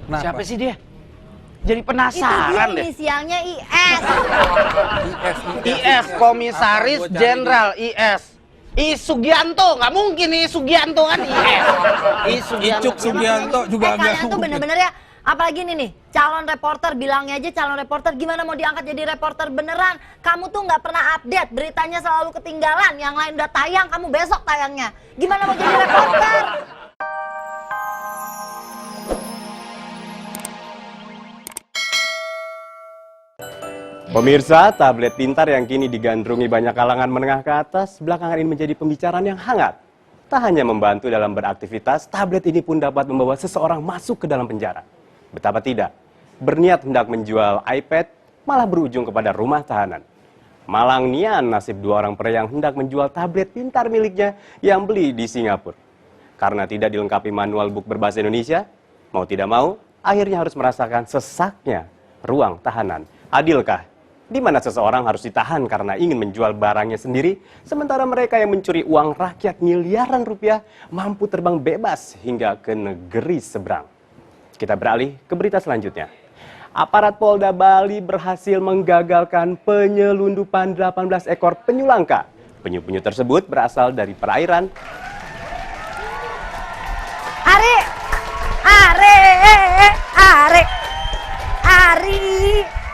Kenapa? Siapa sih dia? Jadi penasaran deh. Inisialnya IS. IS, Komisaris Jenderal IS. I Sugianto, nggak mungkin I Sugianto kan IS. I Sugianto. Icuk Sugianto juga nggak kalian tuh bener-bener ya, apalagi nih calon reporter, bilangnya aja calon reporter, gimana mau diangkat jadi reporter beneran? Kamu tuh nggak pernah update, beritanya selalu ketinggalan, yang lain udah tayang, kamu besok tayangnya. Gimana mau jadi reporter? Pemirsa, tablet pintar yang kini digandrungi banyak kalangan menengah ke atas, belakangan ini menjadi pembicaraan yang hangat. Tak hanya membantu dalam beraktivitas, tablet ini pun dapat membawa seseorang masuk ke dalam penjara. Betapa tidak, berniat hendak menjual iPad, malah berujung kepada rumah tahanan. Malang nian nasib dua orang pria yang hendak menjual tablet pintar miliknya yang beli di Singapura. Karena tidak dilengkapi manual book berbahasa Indonesia, mau tidak mau, akhirnya harus merasakan sesaknya ruang tahanan. Adilkah? Di mana seseorang harus ditahan karena ingin menjual barangnya sendiri, sementara mereka yang mencuri uang rakyat miliaran rupiah mampu terbang bebas hingga ke negeri seberang. Kita beralih ke berita selanjutnya. Aparat Polda Bali berhasil menggagalkan penyelundupan 18 ekor penyu langka. Penyu-penyu tersebut berasal dari perairan.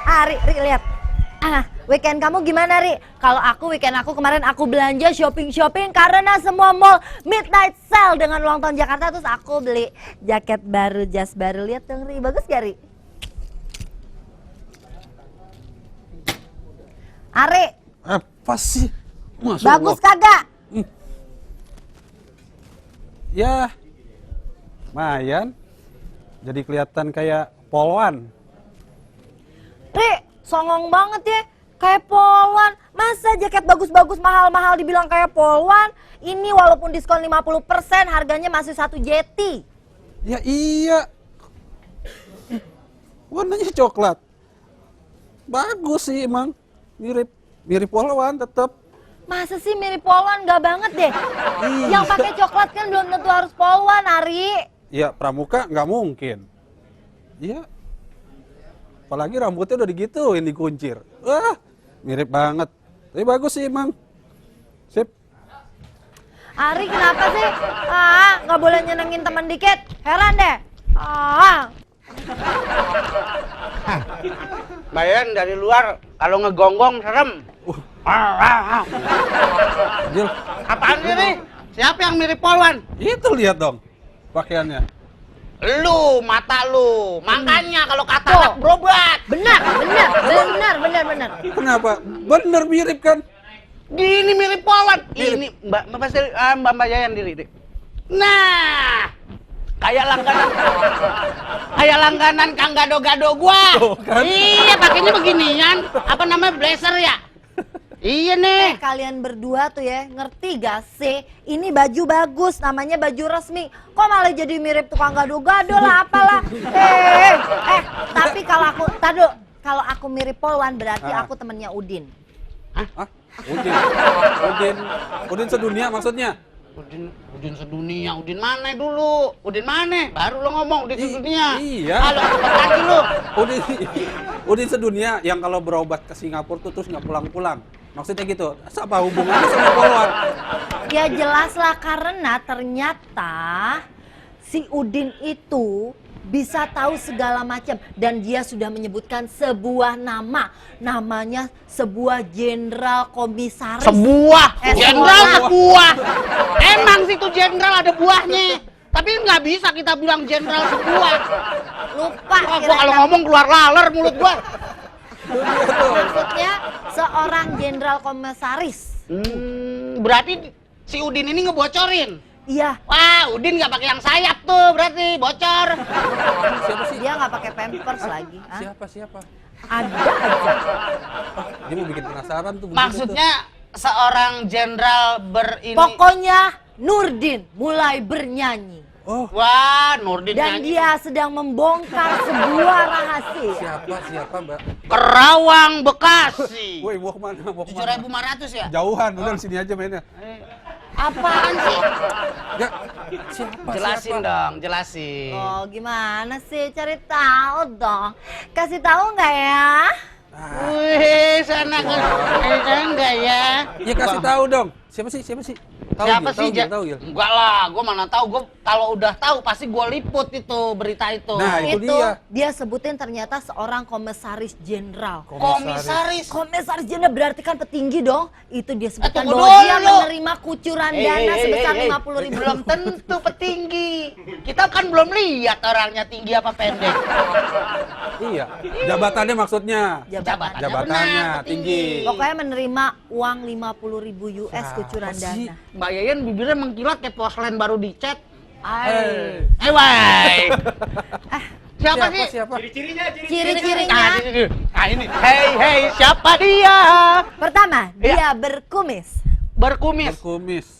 Ari, lihat. Weekend kamu gimana, Ri? Kalau weekend aku kemarin aku belanja shopping karena semua mall midnight sale dengan ulang tahun Jakarta, terus aku beli jaket baru, jas baru. Lihat dong, Ri. Bagus gak, Ri? Ari. Apa sih? Masya Bagus Allah. kagak? Ya, lumayan. Jadi kelihatan kayak polwan. Ri, songong banget ya. Kayak polwan. Masa jaket bagus-bagus mahal-mahal dibilang kayak polwan? Ini walaupun diskon 50%, harganya masih 1 jeti. Ya iya. Warnanya coklat. Bagus sih emang. Mirip polwan tetap. Masa sih mirip polwan? Gak banget deh. Yang pakai coklat kan belum tentu harus polwan, Ari. Ya pramuka nggak mungkin. Iya. Apalagi rambutnya udah digituin, dikuncir. Wah, mirip banget. Tapi bagus sih emang. Sip. Ari kenapa sih? Nggak boleh nyenengin temen dikit. Heran deh. Bayan dari luar kalau ngegonggong serem. Jil, Apaan sih nih? Siapa yang mirip polwan? itu lihat dong pakaiannya. Lu, mata lu. Makanya kalau kata anak berobat. Benar. Kenapa? Bener mirip kan? Gini mirip polwan. Ini Mbak Yayan diri. Nah, kayak langganan Kang Gado-Gado gua. Kan? Iya, pakainya beginian. Apa namanya, blazer ya? Iya nih. Kalian berdua tuh ya, ngerti gak sih? Ini baju bagus, namanya baju resmi. Kok malah jadi mirip tukang gado-gado lah, apalah. Tapi kalau aku mirip polwan berarti aku temennya Udin. Hah? Udin sedunia maksudnya? Udin sedunia. Udin mana dulu? Udin mana? Baru lo ngomong Udin sedunia. Iya. Halo, cepet lagi lu. Udin sedunia yang kalau berobat ke Singapura tuh terus nggak pulang-pulang. Maksudnya gitu. Apa hubungannya sama polwan? Ya jelas lah, karena ternyata si Udin itu bisa tahu segala macam dan dia sudah menyebutkan sebuah namanya sebuah jenderal komisaris. Jenderal sebuah. Emang situ jenderal ada buahnya. Tapi nggak bisa kita bilang jenderal sebuah. Lupa. Gua kalau ngomong keluar laler mulut gua. Maksudnya seorang jenderal komisaris. Berarti si Udin ini ngebocorin. Iya. Wah, Udin nggak pakai yang sayap tuh, berarti bocor. Siapa sih? Dia nggak pakai pampers lagi. Siapa? Ada aja. Dia mau bikin penasaran tuh. Maksudnya seorang jenderal Pokoknya Nurdin mulai bernyanyi. Oh. Wah, Nurdin Dan nyanyi. dia sedang membongkar sebuah rahasia. Siapa Mbak? Kerawang, Bekasi. Woi, mau kemana? 7.500 ya? Jauhan, udah di sini aja mainnya. Apaan sih? Enggak. Siapa? Jelasin siapa? dong, jelasin. Oh, gimana sih? Cari tahu dong. Kasih tahu nggak ya? Wih, sana enggak ya? Ya kasih tahu dong. Siapa sih? Siapa sih? Tahu, Siapa Gil? sih? Tahu, Gil? Enggak lah, gue mana tahu. Gue kalau udah tahu pasti gue liput itu berita itu. Nah, itu dia. Sebutin ternyata seorang komisaris jenderal. Komisaris. Komisaris jenderal berarti kan petinggi dong. Itu dia sebutkan tunggu bahwa dia dulu. menerima kucuran dana sebesar 50.000. Belum tentu petinggi. Kita kan belum lihat orangnya tinggi apa pendek. Iya. Jabatannya maksudnya. Jabatannya Jabatannya benar, tinggi. Pokoknya menerima uang 50.000 US kucuran Apa sih? dana. Mbak Yayan bibirnya mengkilat kayak porselen baru dicat. Eh. Wai. Siapa sih? Siapa? Ciri-cirinya Nah ini. Hei, siapa dia? pertama, dia Iya. berkumis. Berkumis.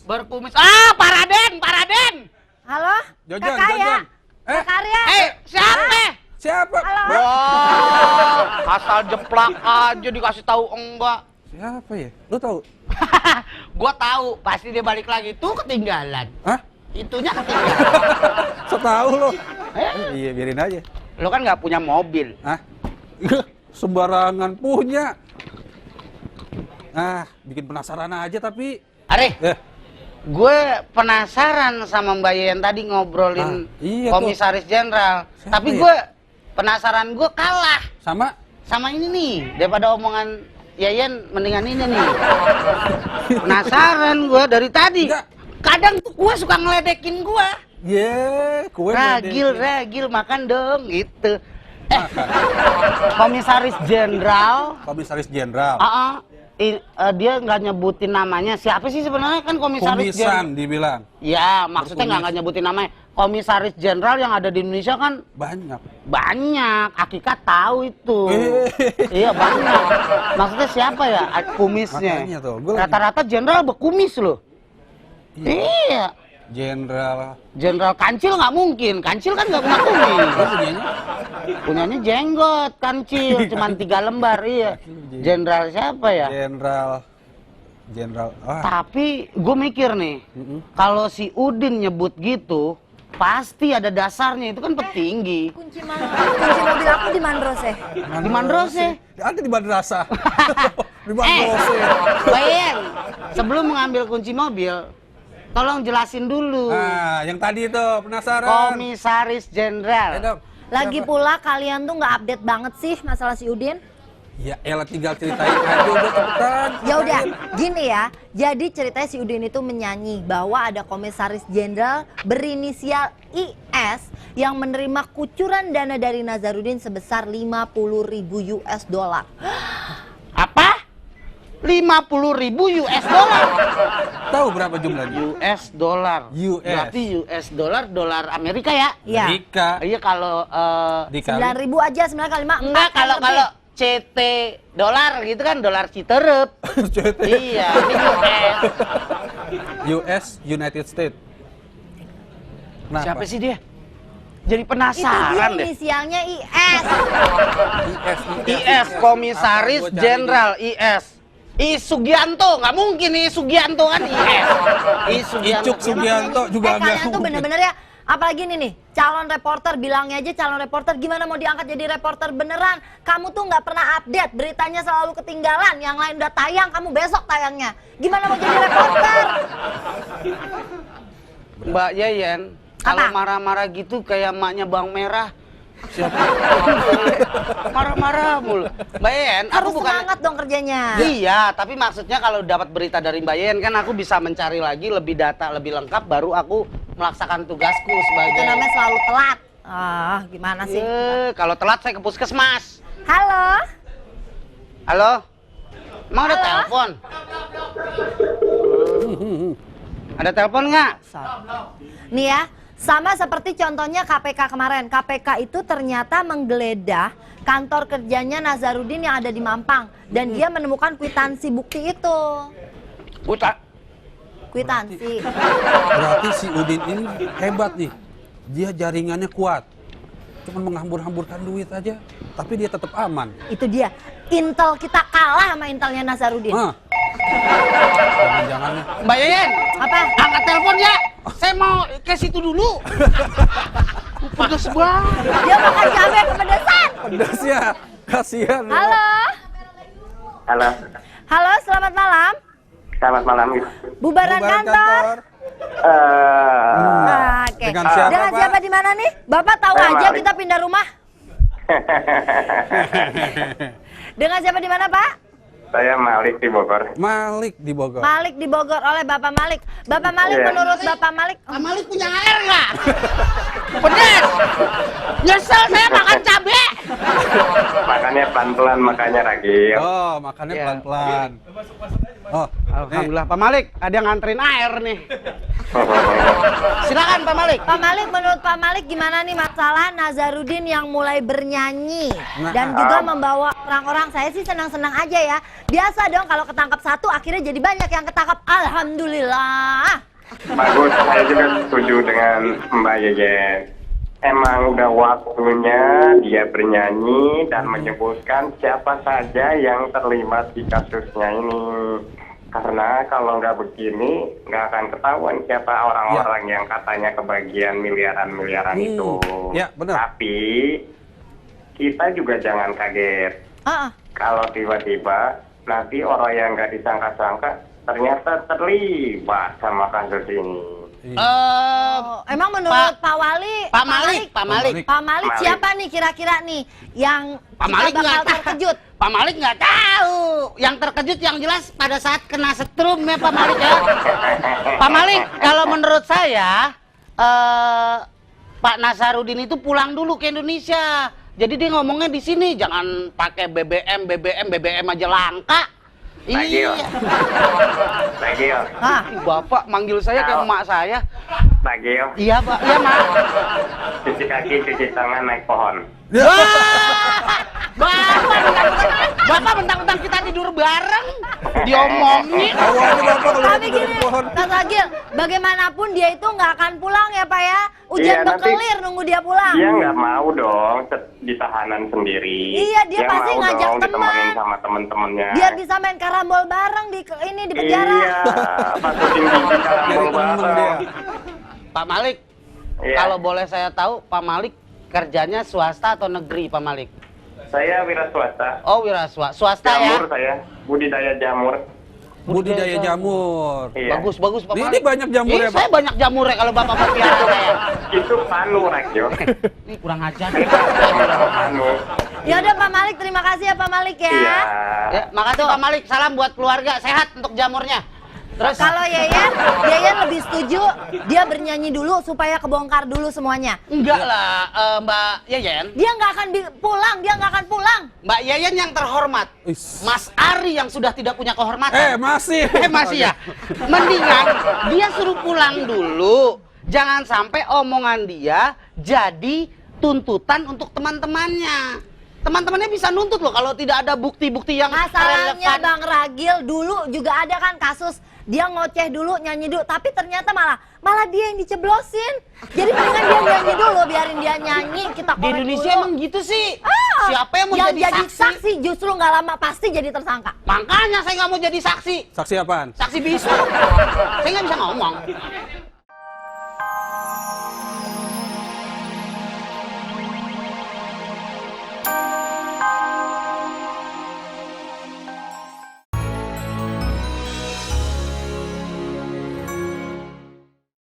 Berkumis. Paraden. Halo? Jojon, Kakak ya? Jojon. Kakak Arya? Siapa? Siapa? Halo? Wah, asal jeplak aja dikasih tahu enggak. Siapa ya? Lu tahu? Gua tahu, pasti dia balik lagi tuh ketinggalan. Hah? Itunya ketinggalan. Setahu lo. Iya, biarin aja. Lo kan nggak punya mobil. Hah? Sembarangan punya. Ah, bikin penasaran aja tapi. Are, Eh, gue penasaran sama Mbak Yayan tadi ngobrolin iya komisaris jenderal. Siapa Tapi ya? gue penasaran gue kalah sama ini nih daripada omongan Yayan mendingan ini nih. Penasaran gue dari tadi. Enggak. Kadang tuh gue suka ngeledekin gue. kue Ragil, makan dong gitu. Komisaris jenderal. Komisaris jenderal. Dia nggak nyebutin namanya. Siapa sih sebenarnya kan komisaris jenderal? Komisan dibilang. Ya, maksudnya nggak nyebutin namanya. Komisaris jenderal yang ada di Indonesia kan Banyak. Akika tahu itu. Iya banyak. Maksudnya siapa ya kumisnya? Makanya tuh, gua lagi- Rata-rata jenderal berkumis loh. Iya. Iya. Jenderal Kancil nggak mungkin. Kancil kan nggak punya kumis. Lu punyanya? Punyanya jenggot Kancil, cuman 3 lembar. Iya. Jenderal siapa ya? Jenderal. Tapi gue mikir nih, kalau si Udin nyebut gitu, pasti ada dasarnya. Itu kan petinggi. Kunci mobil aku di Mandrose. Di Mandrose? Ada di madrasah. Di Mandrose. Bayang, sebelum mengambil kunci mobil, tolong jelasin dulu. Yang tadi itu penasaran. Komisaris jenderal. Lagi pula kalian tuh nggak update banget sih masalah si Udin. Ya elah tinggal ceritain aja udah cepetan. Ya udah, gini ya. Jadi ceritanya si Udin itu menyanyi bahwa ada komisaris jenderal berinisial IS yang menerima kucuran dana dari Nazarudin sebesar 50.000 US dollar. Apa? 50.000 US dollar. Tahu berapa jumlahnya? US dollar. US. Berarti US dollar, dolar Amerika ya? Iya. Amerika. Iya kalau Dikali 9.000 aja 9 kali 5. enggak kalau CT dolar gitu kan, dolar Citerep. Iya, ini US. US United States. Kenapa? Siapa sih dia? Jadi Itu dia penasaran deh. inisialnya IS. IS, komisaris jenderal IS. I Sugianto, nggak mungkin I Sugianto kan IS. I Sugianto. Icuk Sugianto juga enggak. Kalian tuh bener-bener ya. Apalagi nih, calon reporter, bilangnya aja calon reporter, gimana mau diangkat jadi reporter beneran? Kamu tuh nggak pernah update, beritanya selalu ketinggalan. Yang lain udah tayang, kamu besok tayangnya. Gimana mau jadi reporter? Mbak Yayan, kalau Apa? marah-marah gitu kayak emaknya Bang Merah. Siapa? Marah-marah mulu. Mbak Yayan, aku Harus bukan... semangat dong kerjanya. Iya, tapi maksudnya kalau dapat berita dari Mbak Yayan kan aku bisa mencari lagi lebih data, lebih lengkap, baru aku melaksanakan tugasku sebagai... Itu namanya selalu telat. Ah, gimana sih? Kalau telat saya ke puskesmas. Halo? Halo? Emang ada Halo? telepon? Ada telepon nggak? Nih ya, sama seperti contohnya KPK kemarin. KPK itu ternyata menggeledah kantor kerjanya Nazarudin yang ada di Mampang. Dan dia menemukan kwitansi bukti itu. Kwitansi. Berarti si Udin ini hebat nih. Dia jaringannya kuat. Cuman menghambur-hamburkan duit aja, tapi dia tetap aman. Itu dia. Intel kita kalah sama intelnya Nazarudin. Jangan-jangan. Mbak Yeyen, Apa? angkat telepon ya. Saya mau ke situ dulu. Pedes banget. Dia makan cabai kepedesan. Pedas ya. Kasihan. Halo. Halo, Halo, selamat malam. selamat malam. Bubaran kantor. Oke. Dengan siapa, Dengan Pak? siapa di mana nih? Bapak tahu Saya aja Malik. kita pindah rumah. Dengan siapa di mana, Pak? Saya Malik di Bogor. Malik di Bogor. Malik di Bogor oleh Bapak Malik. Bapak Malik, Iya. menurut Bapak Malik, Pak Malik punya air nggak? Pedes. Nyesel saya makan cabai. Makanya pelan-pelan makanya Ragil. Oh, makannya Iya. pelan-pelan. Oh, Alhamdulillah Pak Malik, ada yang nganterin air nih. Silakan Pak Malik. Pak Malik, menurut Pak Malik gimana nih masalah Nazarudin yang mulai bernyanyi dan juga membawa orang-orang? Saya sih senang-senang aja ya. Biasa dong kalau ketangkap satu akhirnya jadi banyak yang ketangkap. Alhamdulillah. Bagus, saya juga setuju dengan Mbak Yeyen. Emang udah waktunya dia bernyanyi dan menyebutkan siapa saja yang terlibat di kasusnya ini. Karena kalau nggak begini, nggak akan ketahuan siapa orang-orang yang katanya kebagian miliaran-miliaran itu. ya, benar. Tapi kita juga jangan kaget. Ah, Kalau tiba-tiba nanti orang yang nggak disangka-sangka ternyata terlibat sama kasus ini. emang menurut Pak Wali, Pak Malik, Pak Malik. Pak Malik Malik. siapa nih kira-kira nih yang Pak kita Malik bakal nggak tahu. terkejut? Pak Malik nggak tahu. Yang terkejut yang jelas pada saat kena setrum ya Pak Malik ya. Pak Malik, kalau menurut saya Pak Nazarudin itu pulang dulu ke Indonesia. Jadi dia ngomongnya di sini, jangan pakai BBM aja langka. Ragil. Ragil. Ah, Ih, Bapak manggil saya kayak emak saya. Ragil. Iya, Pak. Iya, Mak. Cuci kaki, cuci tangan, naik pohon. Bapak mentang-mentang kita tidur bareng, diomongin. Awalnya Bapak kalau tapi tidur di gini, pohon. Mas Agil, bagaimanapun dia itu nggak akan pulang ya Pak ya? Hujan Iya, nanti berkelir nunggu dia pulang. Dia nggak mau dong di tahanan sendiri. Iya, dia pasti mau ngajak dong teman. ditemenin sama temen-temennya. Biar bisa main karambol bareng di penjara. Iya, masukin gigi karambol Nyari temen dia. bareng. Pak Malik, Iya. kalau boleh saya tahu, Pak Malik kerjanya swasta atau negeri, Pak Malik? Saya wira swasta. Oh, wira swasta ya. Jamur saya, budidaya jamur. Budidaya jamur. Iya. Bagus, Pak Ini Malik. banyak jamur ya, Pak? Saya banyak jamur ya kalau Bapak mau piara saya. Itu panu, Ragil. Ini kurang ajar. Panu. Ya udah Pak Malik, terima kasih ya Pak Malik ya. Iya. Ya, makasih Pak Malik. Salam buat keluarga, sehat untuk jamurnya. Terus Kalau Yeyen lebih setuju dia bernyanyi dulu supaya kebongkar dulu semuanya. enggak lah, Mbak Yeyen. Dia nggak akan pulang, dia nggak akan pulang. Mbak Yeyen yang terhormat. Is. Mas Ari yang sudah tidak punya kehormatan. Masih. Masih ya. Mendingan dia suruh pulang dulu. Jangan sampai omongan dia jadi tuntutan untuk teman-temannya. Teman-temannya bisa nuntut loh kalau tidak ada bukti-bukti yang Masalahnya relevan. Bang Ragil dulu juga ada kan kasus dia ngoceh dulu, nyanyi dulu, tapi ternyata malah dia yang diceblosin. Jadi mendingan dia nyanyi dulu, biarin dia nyanyi, kita Di korek Indonesia dulu. emang gitu sih. Ah, Siapa yang mau jadi saksi? justru nggak lama pasti jadi tersangka. Makanya saya nggak mau jadi saksi. Saksi apaan? Saksi bisu. Saya nggak bisa ngomong.